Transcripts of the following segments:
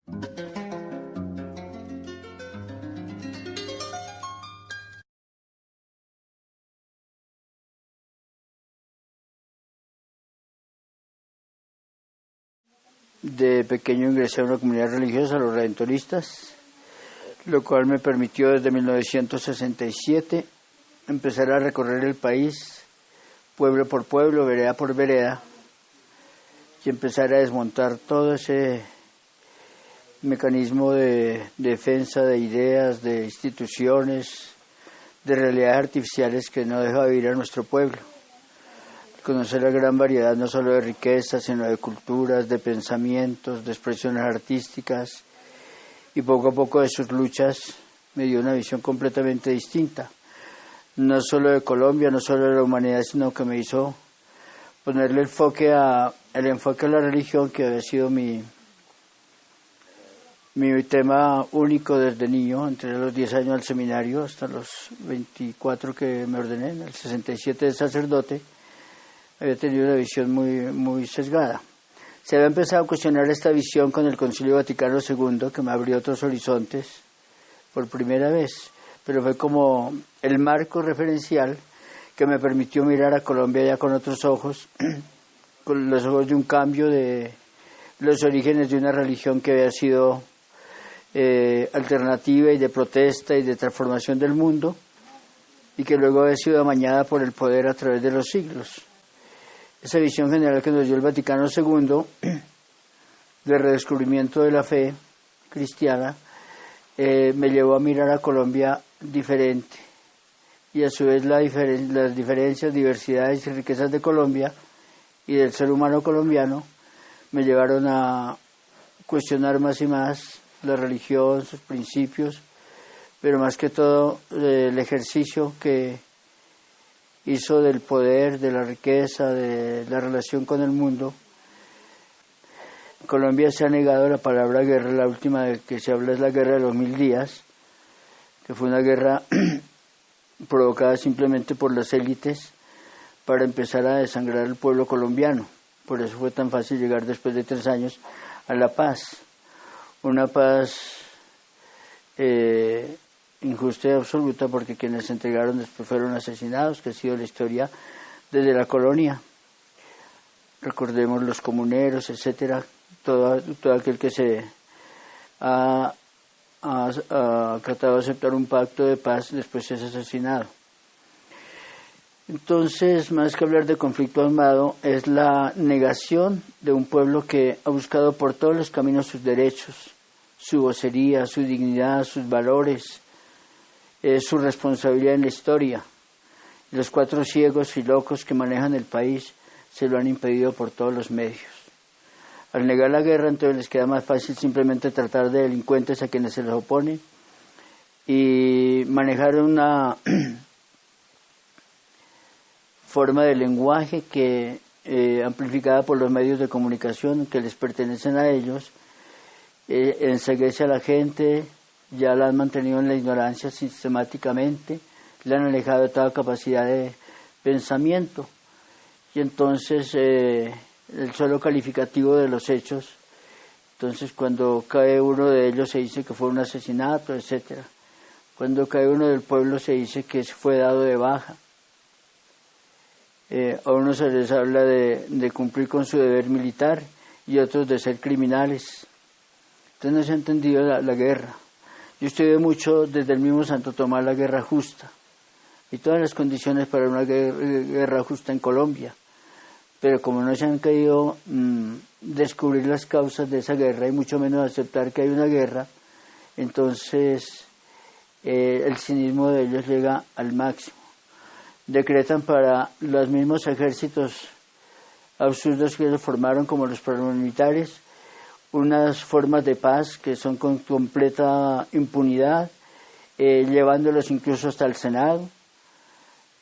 De pequeño ingresé a una comunidad religiosa, los redentoristas, lo cual me permitió desde 1967 empezar a recorrer el país, pueblo por pueblo, vereda por vereda, y empezar a desmontar todo ese mecanismo de defensa de ideas, de instituciones, de realidades artificiales que no deja vivir a nuestro pueblo. Conocer la gran variedad no solo de riquezas, sino de culturas, de pensamientos, de expresiones artísticas, y poco a poco de sus luchas me dio una visión completamente distinta, no solo de Colombia, no solo de la humanidad, sino que me hizo ponerle el enfoque a la religión, que había sido mi tema único desde niño. Entré a los 10 años al seminario hasta los 24 que me ordené, en el 67 de sacerdote. Había tenido una visión muy sesgada. Se había empezado a cuestionar esta visión con el Concilio Vaticano II, que me abrió otros horizontes por primera vez, pero fue como el marco referencial que me permitió mirar a Colombia ya con otros ojos, con los ojos de un cambio de los orígenes de una religión que había sido alternativa y de protesta y de transformación del mundo, y que luego había sido amañada por el poder a través de los siglos. Esa visión general que nos dio el Vaticano II de redescubrimiento de la fe cristiana me llevó a mirar a Colombia diferente, y a su vez las diferencias, diversidades y riquezas de Colombia y del ser humano colombiano me llevaron a cuestionar más y más la religión, sus principios, pero más que todo el ejercicio que hizo del poder, de la riqueza, de la relación con el mundo. En Colombia se ha negado la palabra guerra. La última de que se habla es la guerra de los 1000 días, que fue una guerra provocada simplemente por las élites para empezar a desangrar al pueblo colombiano. Por eso fue tan fácil llegar después de 3 años a la paz. Una paz injusta y absoluta, porque quienes se entregaron después fueron asesinados, que ha sido la historia desde la colonia. Recordemos los comuneros, etcétera, todo aquel que se ha tratado de aceptar un pacto de paz después es asesinado. Entonces, más que hablar de conflicto armado, es la negación de un pueblo que ha buscado por todos los caminos sus derechos, su vocería, su dignidad, sus valores, su responsabilidad en la historia. Los 4 ciegos y locos que manejan el país se lo han impedido por todos los medios. Al negar la guerra, entonces les queda más fácil simplemente tratar de delincuentes a quienes se les opone y manejar una forma de lenguaje que amplificada por los medios de comunicación que les pertenecen a ellos, enceguece a la gente. Ya la han mantenido en la ignorancia sistemáticamente, la han alejado de toda capacidad de pensamiento, y entonces el solo calificativo de los hechos, entonces cuando cae uno de ellos se dice que fue un asesinato, etcétera. Cuando cae uno del pueblo se dice que fue dado de baja. A unos se les habla de cumplir con su deber militar y otros de ser criminales. Entonces no se ha entendido la guerra. Yo estudié mucho desde el mismo Santo Tomás la guerra justa y todas las condiciones para una guerra justa en Colombia, pero como no se han querido descubrir las causas de esa guerra y mucho menos aceptar que hay una guerra, entonces el cinismo de ellos llega al máximo. Decretan para los mismos ejércitos absurdos que ellos formaron, como los paramilitares, unas formas de paz que son con completa impunidad, llevándolos incluso hasta el Senado,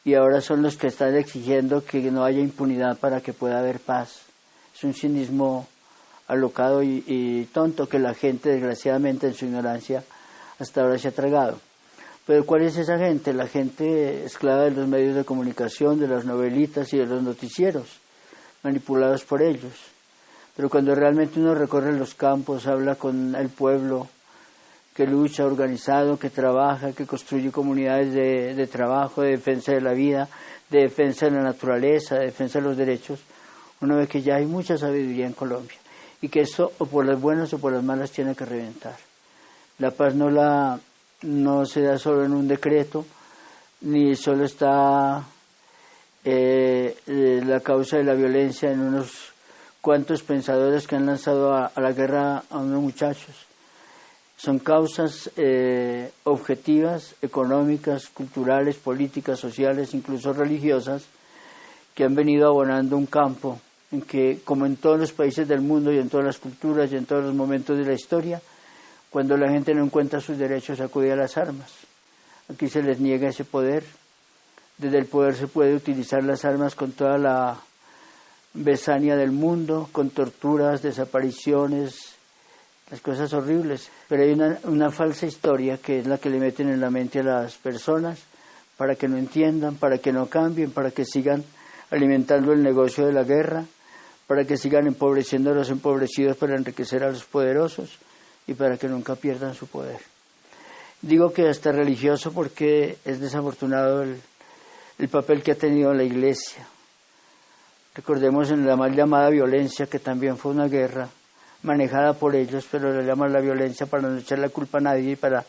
y ahora son los que están exigiendo que no haya impunidad para que pueda haber paz. Es un cinismo alocado y tonto que la gente, desgraciadamente, en su ignorancia, hasta ahora se ha tragado. Pero ¿cuál es esa gente? La gente esclava de los medios de comunicación, de las novelitas y de los noticieros, manipulados por ellos. pero cuando realmente uno recorre los campos, habla con el pueblo, que lucha organizado, que trabaja, que construye comunidades de trabajo, de defensa de la vida, de defensa de la naturaleza, de defensa de los derechos, uno ve que ya hay mucha sabiduría en Colombia y que eso o por las buenas o por las malas tiene que reventar. La paz no se da solo en un decreto, ni solo está la causa de la violencia en unos cuantos pensadores que han lanzado a la guerra a unos muchachos. Son causas objetivas, económicas, culturales, políticas, sociales, incluso religiosas, que han venido abonando un campo en que, como en todos los países del mundo y en todas las culturas y en todos los momentos de la historia, cuando la gente no encuentra sus derechos acude a las armas. Aquí se les niega ese poder. Desde el poder se puede utilizar las armas con toda la besania del mundo, con torturas, desapariciones, las cosas horribles. Pero hay una falsa historia que es la que le meten en la mente a las personas para que no entiendan, para que no cambien, para que sigan alimentando el negocio de la guerra, para que sigan empobreciendo a los empobrecidos para enriquecer a los poderosos y para que nunca pierdan su poder. Digo que hasta religioso porque es desafortunado el papel que ha tenido la Iglesia. Recordemos en la mal llamada violencia, que también fue una guerra manejada por ellos, pero le llaman la violencia para no echar la culpa a nadie y para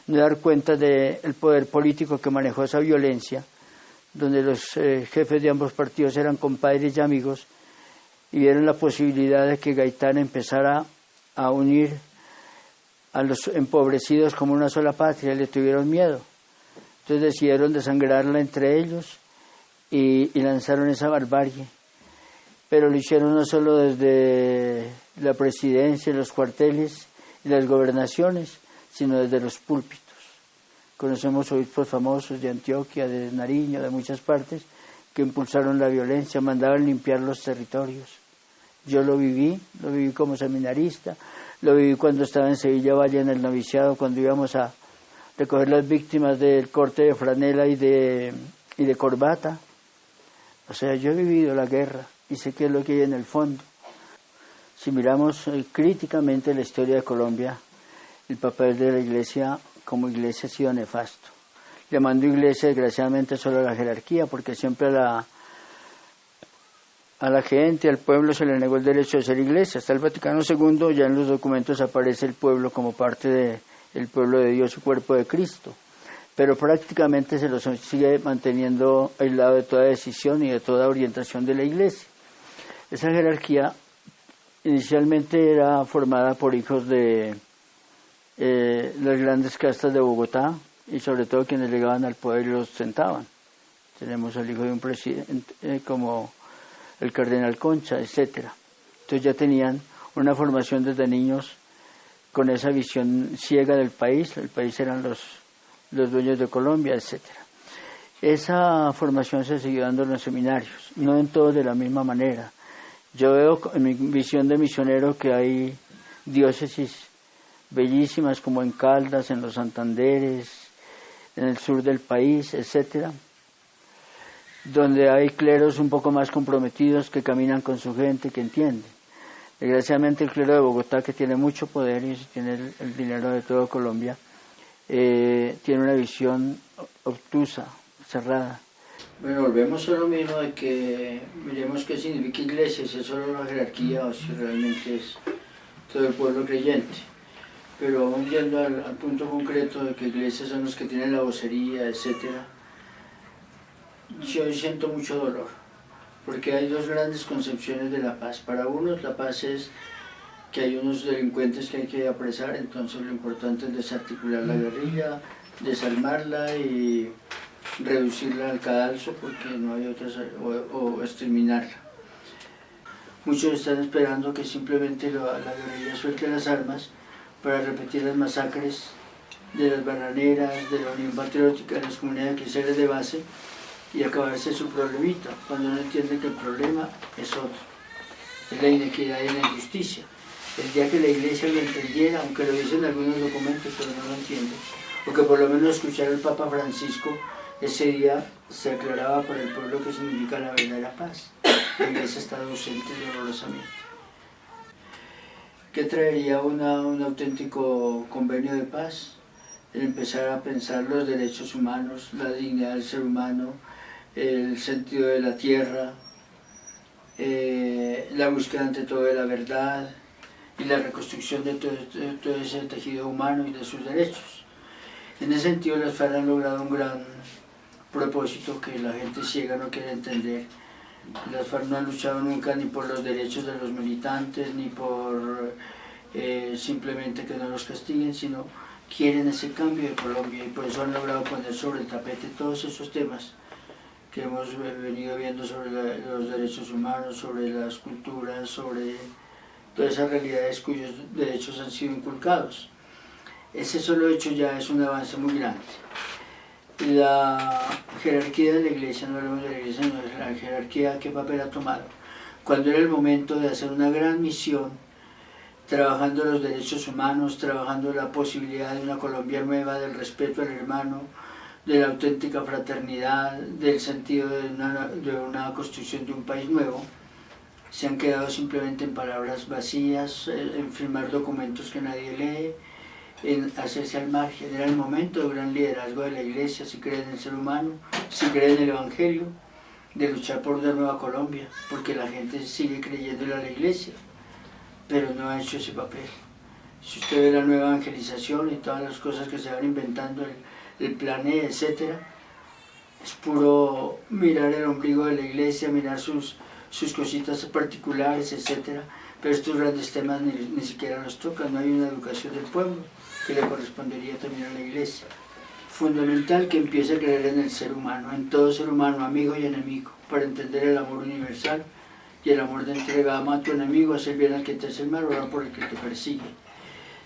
no dar cuenta del poder político que manejó esa violencia, donde los jefes de ambos partidos eran compadres y amigos y vieron la posibilidad de que Gaitán empezara a unir a los empobrecidos como una sola patria y le tuvieron miedo. Entonces decidieron desangrarla entre ellos y lanzaron esa barbarie. Pero lo hicieron no solo desde la presidencia, los cuarteles y las gobernaciones, sino desde los púlpitos. Conocemos obispos famosos de Antioquia, de Nariño, de muchas partes, que impulsaron la violencia, mandaban limpiar los territorios. Yo lo viví como seminarista, lo viví cuando estaba en Sevilla Valle en el noviciado, cuando íbamos a recoger las víctimas del corte de franela y de corbata. O sea, yo he vivido la guerra y sé qué es lo que hay en el fondo. Si miramos críticamente la historia de Colombia, el papel de la Iglesia como Iglesia ha sido nefasto. Llamando Iglesia, desgraciadamente, solo a la jerarquía, porque siempre a la gente, al pueblo, se le negó el derecho de ser Iglesia. Hasta el Vaticano II, ya en los documentos aparece el pueblo como parte del pueblo de Dios y cuerpo de Cristo. Pero prácticamente se lo sigue manteniendo aislado de toda decisión y de toda orientación de la Iglesia. Esa jerarquía inicialmente era formada por hijos de las grandes castas de Bogotá y sobre todo quienes llegaban al poder y los sentaban. Tenemos al hijo de un presidente como el cardenal Concha, etcétera. Entonces ya tenían una formación desde niños con esa visión ciega del país. El país eran los dueños de Colombia, etcétera. Esa formación se siguió dando en los seminarios, no en todos de la misma manera. Yo veo en mi visión de misionero que hay diócesis bellísimas como en Caldas, en los Santanderes, en el sur del país, etcétera, donde hay cleros un poco más comprometidos que caminan con su gente, que entienden. Desgraciadamente el clero de Bogotá, que tiene mucho poder y tiene el dinero de toda Colombia, tiene una visión obtusa, cerrada. Bueno, volvemos a lo mismo de que miremos qué significa Iglesia, si es solo la jerarquía o si realmente es todo el pueblo creyente. Pero aún yendo al punto concreto de que iglesias son los que tienen la vocería, etcétera, yo siento mucho dolor, porque hay dos grandes concepciones de la paz. Para unos la paz es que hay unos delincuentes que hay que apresar, entonces lo importante es desarticular la guerrilla, desarmarla y reducirla al cadalso porque no hay otras, o exterminarla. Muchos están esperando que simplemente la guerrilla suelte las armas para repetir las masacres de las bananeras, de la Unión Patriótica, de las comunidades cristianas de base y acabarse su problemita, cuando no entienden que el problema es otro, es la inequidad y la injusticia. El día que la Iglesia lo entendiera, aunque lo dicen algunos documentos, pero no lo entienden, porque por lo menos escuchar al Papa Francisco, ese día se aclaraba para el pueblo qué significa la verdadera paz. La Iglesia está ausente dolorosamente. ¿Qué traería un auténtico convenio de paz? El empezar a pensar los derechos humanos, la dignidad del ser humano, el sentido de la tierra, la búsqueda ante todo de la verdad y la reconstrucción de todo ese tejido humano y de sus derechos. En ese sentido, las FARC han logrado un gran propósito que la gente ciega no quiere entender. Las FARC no han luchado nunca ni por los derechos de los militantes, ni por simplemente que no los castiguen, sino quieren ese cambio de Colombia, y por eso han logrado poner sobre el tapete todos esos temas que hemos venido viendo sobre los derechos humanos, sobre las culturas, sobre todas esas realidades cuyos derechos han sido inculcados. Ese solo hecho ya es un avance muy grande. La jerarquía de la Iglesia, no hablamos de la Iglesia, sino de la jerarquía, ¿qué papel ha tomado? Cuando era el momento de hacer una gran misión, trabajando los derechos humanos, trabajando la posibilidad de una Colombia nueva, del respeto al hermano, de la auténtica fraternidad, del sentido de una construcción de un país nuevo, se han quedado simplemente en palabras vacías, en firmar documentos que nadie lee, en hacerse al margen. Era el momento de un gran liderazgo de la Iglesia, si cree en el ser humano, si cree en el Evangelio, de luchar por una nueva Colombia, porque la gente sigue creyéndole a la Iglesia, pero no ha hecho ese papel. Si usted ve la nueva evangelización y todas las cosas que se van inventando, el plan E, etc., es puro mirar el ombligo de la Iglesia, mirar sus cositas particulares, etc., pero estos grandes temas ni siquiera los tocan. No hay una educación del pueblo que le correspondería también a la Iglesia. Fundamental que empiece a creer en el ser humano, en todo ser humano, amigo y enemigo, para entender el amor universal y el amor de entrega. Ama a tu enemigo, haz el bien al que te hace el mal, ora por el que te persigue.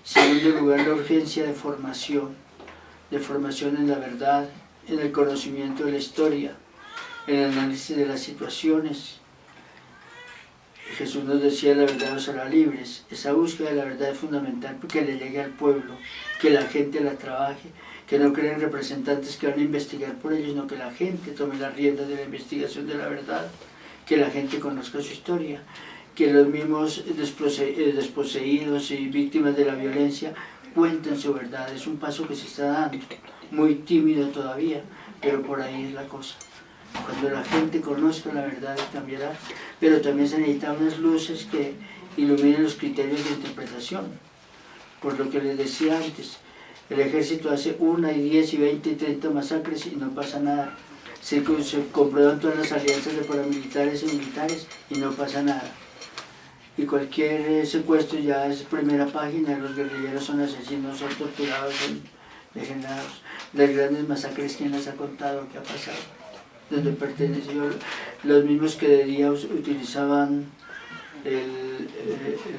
Segundo lugar, la urgencia de formación en la verdad, en el conocimiento de la historia, en el análisis de las situaciones. Jesús nos decía: la verdad os hará libres. Esa búsqueda de la verdad es fundamental porque le llegue al pueblo, que la gente la trabaje, que no creen representantes que van a investigar por ellos, sino que la gente tome las riendas de la investigación de la verdad, que la gente conozca su historia, que los mismos desposeídos y víctimas de la violencia cuenten su verdad. Es un paso que se está dando, muy tímido todavía, pero por ahí es la cosa. Cuando la gente conozca la verdad cambiará, pero también se necesitan unas luces que iluminen los criterios de interpretación. Por lo que les decía antes, el ejército hace 1, y 10, y 20, y 30 masacres y no pasa nada. Se comprueban todas las alianzas de paramilitares y militares y no pasa nada. Y cualquier secuestro ya es primera página: los guerrilleros son asesinos, son torturados, son degenerados. Las grandes masacres, ¿quién las ha contado? ¿Qué ha pasado? ¿Dónde perteneció? Los mismos que de día utilizaban el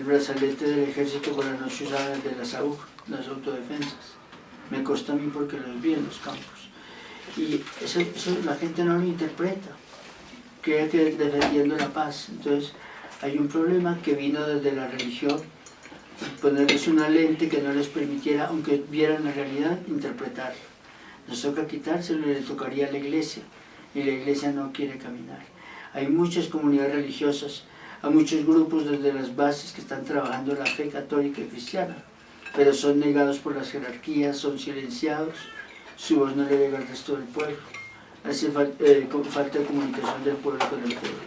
brazalete del ejército, por la noche usaban el de las AUG, las autodefensas. Me consta a mí porque los vi en los campos. Y eso la gente no lo interpreta, cree que defendiendo la paz. Entonces hay un problema que vino desde la religión, ponerles una lente que no les permitiera, aunque vieran la realidad, interpretarla. Nos toca quitárselo y le tocaría a la Iglesia, y la Iglesia no quiere caminar. Hay muchas comunidades religiosas, hay muchos grupos desde las bases que están trabajando la fe católica y cristiana, pero son negados por las jerarquías, son silenciados, su voz no le llega al resto del pueblo. Hace falta de comunicación del pueblo con el pueblo.